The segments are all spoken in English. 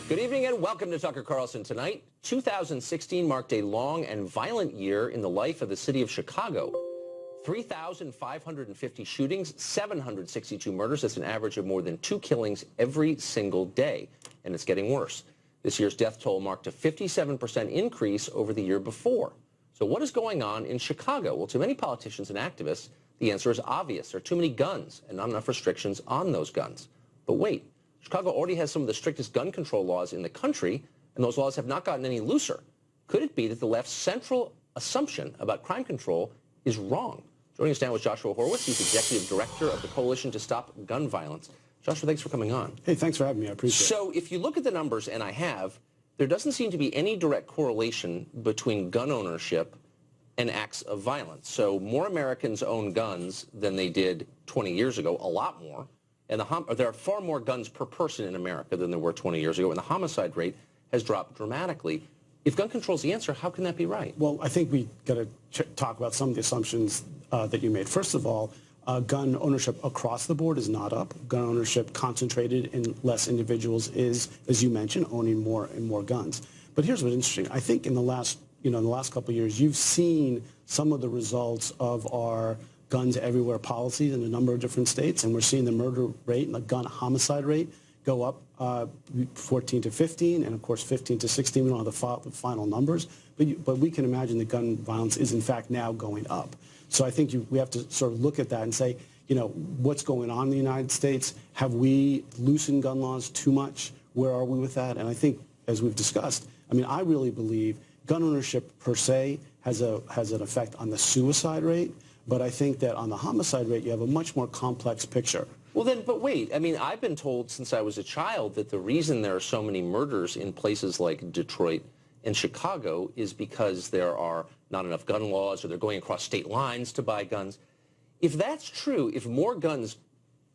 Good evening and welcome to Tucker Carlson Tonight. 2016 marked a long and violent year in the life of the city of Chicago. 3,550 shootings, 762 murders. That's an average of more than 2 killings every single day, and it's getting worse. This year's death toll marked a 57% increase over the year before. So what is going on in Chicago? Well, to many politicians and activists, the answer is obvious. There are too many guns and not enough restrictions on those guns. But wait, Chicago already has some of the strictest gun control laws in the country, and those laws have not gotten any looser. Could it be that the left's central assumption about crime control is wrong? Joining us now is Joshua Horowitz. He's Executive Director of the Coalition to Stop Gun Violence. Joshua, thanks for coming on. Hey, thanks for having me. I appreciate it. So if you look at the numbers, and I have, there doesn't seem to be any direct correlation between gun ownership and acts of violence. So more Americans own guns than they did 20 years ago, a lot more. And there are far more guns per person in America than there were 20 years ago, and the homicide rate has dropped dramatically. If gun control is the answer, how can that be right? Well, I think we got to talk about some of the assumptions that you made. First of all, gun ownership across the board is not up. Gun ownership concentrated in less individuals is, as you mentioned, owning more and more guns. But here's what's interesting. I think in the last couple of years, you've seen some of the results of our guns everywhere policies in a number of different states, and we're seeing the murder rate and the gun homicide rate go up 14 to 15, and of course 15 to 16. We don't have the final numbers, but we can imagine that gun violence is in fact now going up. So I think we have to sort of look at that and say, what's going on in the United States? Have we loosened gun laws too much? Where are we with that? And I think, as we've discussed, I really believe gun ownership per se has an effect on the suicide rate. But I think that on the homicide rate, you have a much more complex picture. Well then, but wait, I've been told since I was a child that the reason there are so many murders in places like Detroit and Chicago is because there are not enough gun laws, or they're going across state lines to buy guns. If that's true, if more guns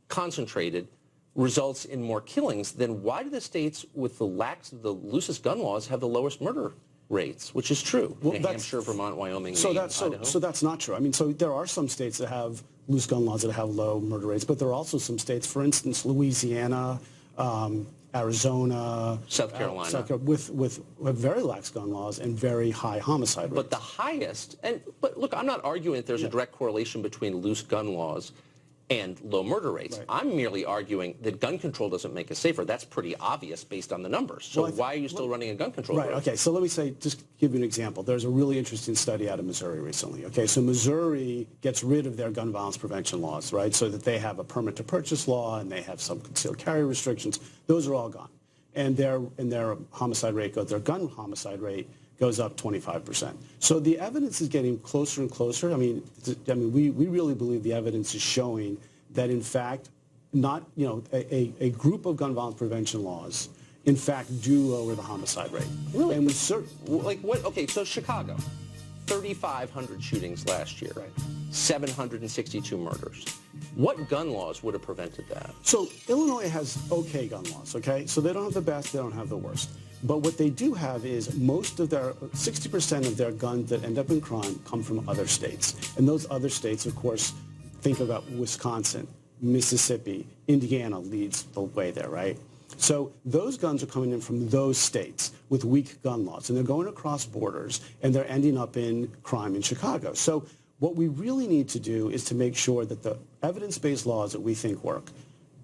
concentrated results in more killings, then why do the states with the loosest gun laws have the lowest murder rates, which is true? Well, New Hampshire, Vermont, Wyoming, Idaho. So that's not true. So there are some states that have loose gun laws that have low murder rates, but there are also some states, for instance, Louisiana, Arizona, South Carolina, with very lax gun laws and very high homicide rates. But the highest, but look, I'm not arguing that there's a direct correlation between loose gun laws and low murder rates. Right. I'm merely arguing that gun control doesn't make us safer. That's pretty obvious based on the numbers. So why are you still running a gun control program? Okay, so let me just give you an example. There's a really interesting study out of Missouri recently. Okay, so Missouri gets rid of their gun violence prevention laws, right, so that they have a permit to purchase law and they have some concealed carry restrictions. Those are all gone. And their homicide rate their gun homicide rate goes up 25%. So the evidence is getting closer and closer. We really believe the evidence is showing that, in fact, a group of gun violence prevention laws, in fact, do lower the homicide rate. Really? And Okay, so Chicago, 3,500 shootings last year, right? 762 murders. What gun laws would have prevented that? So Illinois has okay gun laws, okay? So they don't have the best, they don't have the worst. But what they do have is 60% of their guns that end up in crime come from other states. And those other states, of course, think about Wisconsin, Mississippi, Indiana leads the way there, right? So those guns are coming in from those states with weak gun laws, and they're going across borders, and they're ending up in crime in Chicago. So what we really need to do is to make sure that the evidence-based laws that we think work,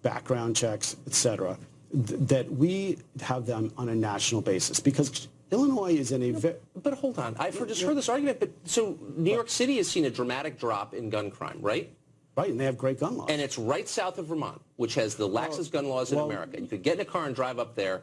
background checks, et cetera, that we have them on a national basis, because Illinois is in a But hold on, I've just heard this argument, but so New York City has seen a dramatic drop in gun crime, right? Right, and they have great gun laws. And it's right south of Vermont, which has the laxest gun laws in America. You could get in a car and drive up there.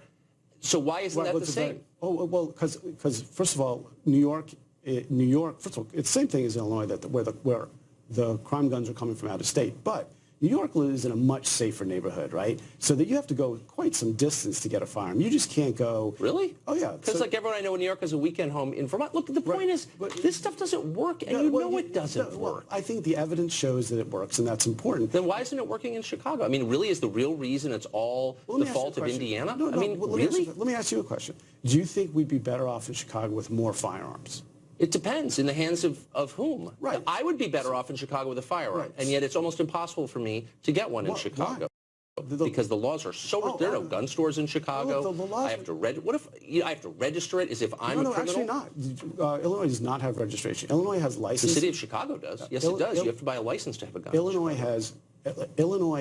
So why isn't that the same? Because first of all, New York, first of all, it's the same thing as Illinois, where the crime guns are coming from out of state. But New York lives in a much safer neighborhood, right? So that you have to go quite some distance to get a firearm. You just can't go. Really? Oh, yeah. Because like everyone I know in New York has a weekend home in Vermont. Look, the point is, this stuff doesn't work, and it doesn't work. I think the evidence shows that it works, and that's important. Then why isn't it working in Chicago? Really, is the real reason it's all the fault of Indiana? Really? Let me ask you a question. Do you think we'd be better off in Chicago with more firearms? It depends. In the hands of whom? Right. I would be better off in Chicago with a firearm, and yet it's almost impossible for me to get one in Chicago. Why? because the laws are so there are no gun stores in Chicago. The laws, I have to what if I have to register it as if I'm a criminal? Actually not. Illinois does not have registration. Illinois has license. The city of Chicago does. Yes, it does. You have to buy a license to have a gun. Illinois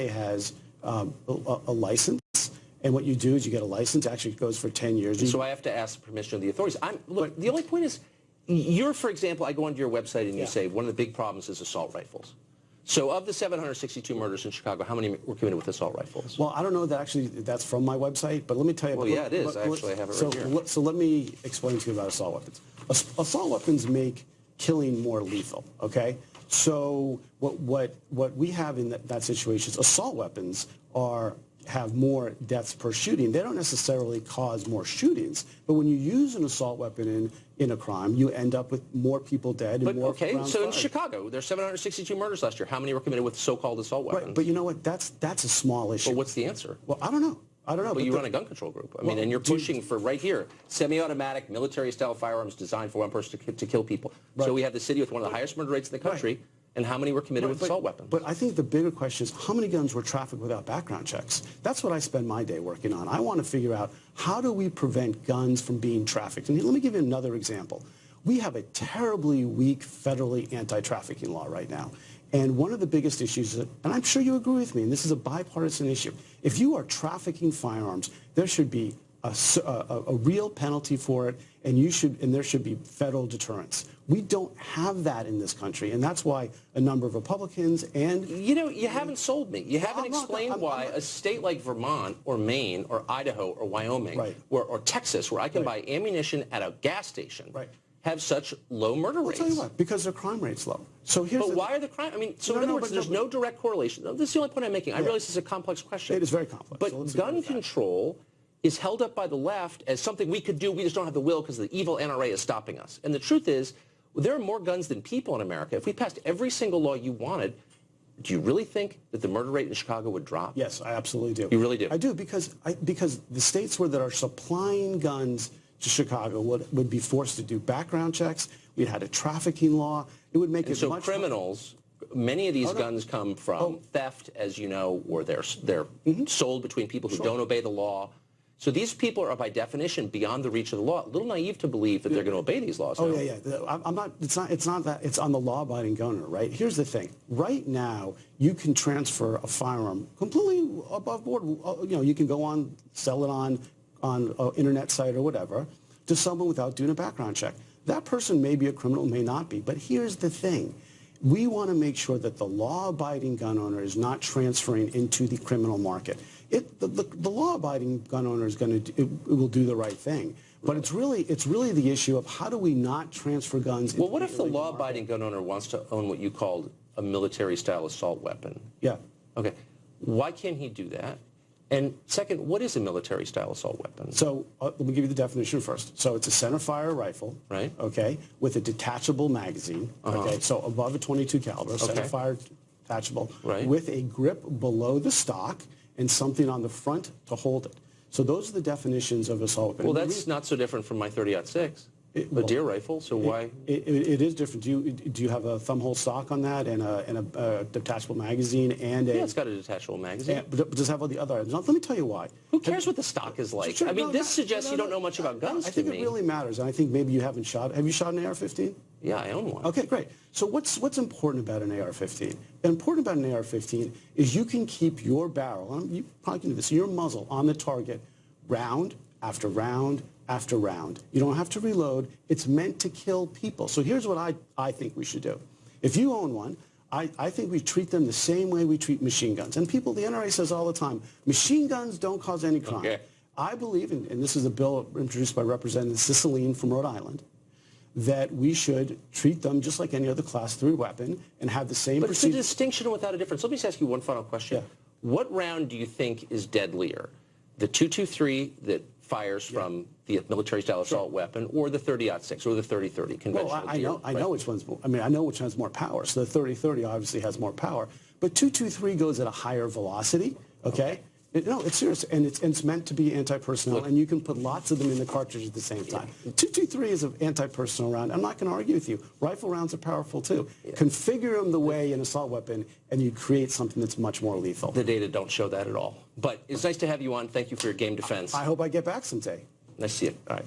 has a license, and what you do is you get a license. Actually, it goes for 10 years. So I have to ask the permission of the authorities. Look, the only point is, you're, for example, I go onto your website and you say one of the big problems is assault rifles. So of the 762 murders in Chicago, how many were committed with assault rifles? Well, I don't know that actually that's from my website, but let me tell you. Well, yeah, it is. Actually, I have it right here. So let me explain to you about assault weapons. Assault weapons make killing more lethal, okay? So what we have in that situation is assault weapons have more deaths per shooting. They don't necessarily cause more shootings, but when you use an assault weapon in a crime, you end up with more people dead and more okay, rounds so in fired. Chicago, there's 762 murders last year. How many were committed with so-called assault weapons? Right, but you know what? That's a small issue. Well, what's the answer? Well, I don't know. But you run a gun control group. I mean, and you're pushing for right here, semi-automatic military-style firearms designed for one person to kill people. Right. So we have the city with one of the highest murder rates in the country. Right. And how many were committed with assault weapons? But I think the bigger question is how many guns were trafficked without background checks? That's what I spend my day working on. I want to figure out how do we prevent guns from being trafficked. And let me give you another example. We have a terribly weak federally anti-trafficking law right now. And one of the biggest issues, and I'm sure you agree with me, and this is a bipartisan issue, if you are trafficking firearms, there should be a real penalty for it, and there should be federal deterrence. We don't have that in this country, and that's why a number of Republicans and... You haven't sold me. You haven't explained why a state like Vermont or Maine or Idaho or Wyoming or Texas, where I can buy ammunition at a gas station, have such low murder rates. I'll tell you what, because their crime rate's low. So here's But why are the crime? I mean, so in other words, there's no direct correlation. This is the only point I'm making. I realize this is a complex question. It is very complex. But gun control is held up by the left as something we could do. We just don't have the will because the evil NRA is stopping us. And the truth is, there are more guns than people in America. If we passed every single law you wanted, do you really think that the murder rate in Chicago would drop? Yes, I absolutely do. You really do? I do, because the states that are supplying guns to Chicago would be forced to do background checks. We'd had a trafficking law. It would make it so much criminals, many of these guns come from theft, as you know, or they're sold between people who don't obey the law. So these people are, by definition, beyond the reach of the law. A little naive to believe that they're going to obey these laws. Oh, yeah. I'm not. It's not that. It's on the law-abiding gunner, right? Here's the thing. Right now, you can transfer a firearm completely above board. You can go on, sell it on an internet site or whatever, to someone without doing a background check. That person may be a criminal, may not be. But here's the thing. We want to make sure that the law-abiding gun owner is not transferring into the criminal market. The law-abiding gun owner is will do the right thing. But it's really the issue of how do we not transfer guns into Well, what if the law-abiding gun owner wants to own what you called a military-style assault weapon? Yeah. Okay. Why can't he do that? And second, what is a military-style assault weapon? So let me give you the definition first. So it's a centerfire rifle, right? Okay, with a detachable magazine. Okay, so above a .22 caliber, centerfire detachable, with a grip below the stock and something on the front to hold it. So those are the definitions of assault weapon. Well, that's not so different from my .30-06. A deer rifle, so why? It is different. Do you have a thumbhole stock on that and a detachable magazine and a... Yeah, it's got a detachable magazine. But does it have all the other items? Now, let me tell you why. Who cares what the stock is like? I mean, this suggests you don't know much about guns to me. I think it really matters, and I think maybe you haven't shot... Have you shot an AR-15? Yeah, I own one. Okay, great. So what's important about an AR-15? Important about an AR-15 is you can keep your barrel, and you probably can do this, your muzzle on the target round after round after round. You don't have to reload. It's meant to kill people. So here's what I think we should do. If you own one, I think we treat them the same way we treat machine guns. And people, the NRA says all the time, machine guns don't cause any crime. Okay. I believe, and this is a bill introduced by Representative Cicilline from Rhode Island, that we should treat them just like any other Class 3 weapon and have the same procedure. But it's a distinction without a difference. Let me just ask you one final question. Yeah. What round do you think is deadlier? The .223 that fires from the military-style assault weapon, or the .30-06, or the .30-30 conventional? Well, I know which one's more. I mean, I know which has more power. So the .30-30 obviously has more power, but .223 goes at a higher velocity. Okay. No, it's serious, and it's meant to be anti-personnel, and you can put lots of them in the cartridge at the same time. 223 is an anti-personnel round. I'm not going to argue with you. Rifle rounds are powerful too. Configure them the way an assault weapon, and you create something that's much more lethal. The data don't show that at all. But it's nice to have you on. Thank you for your game defense. I hope I get back someday. Nice to see you. All right.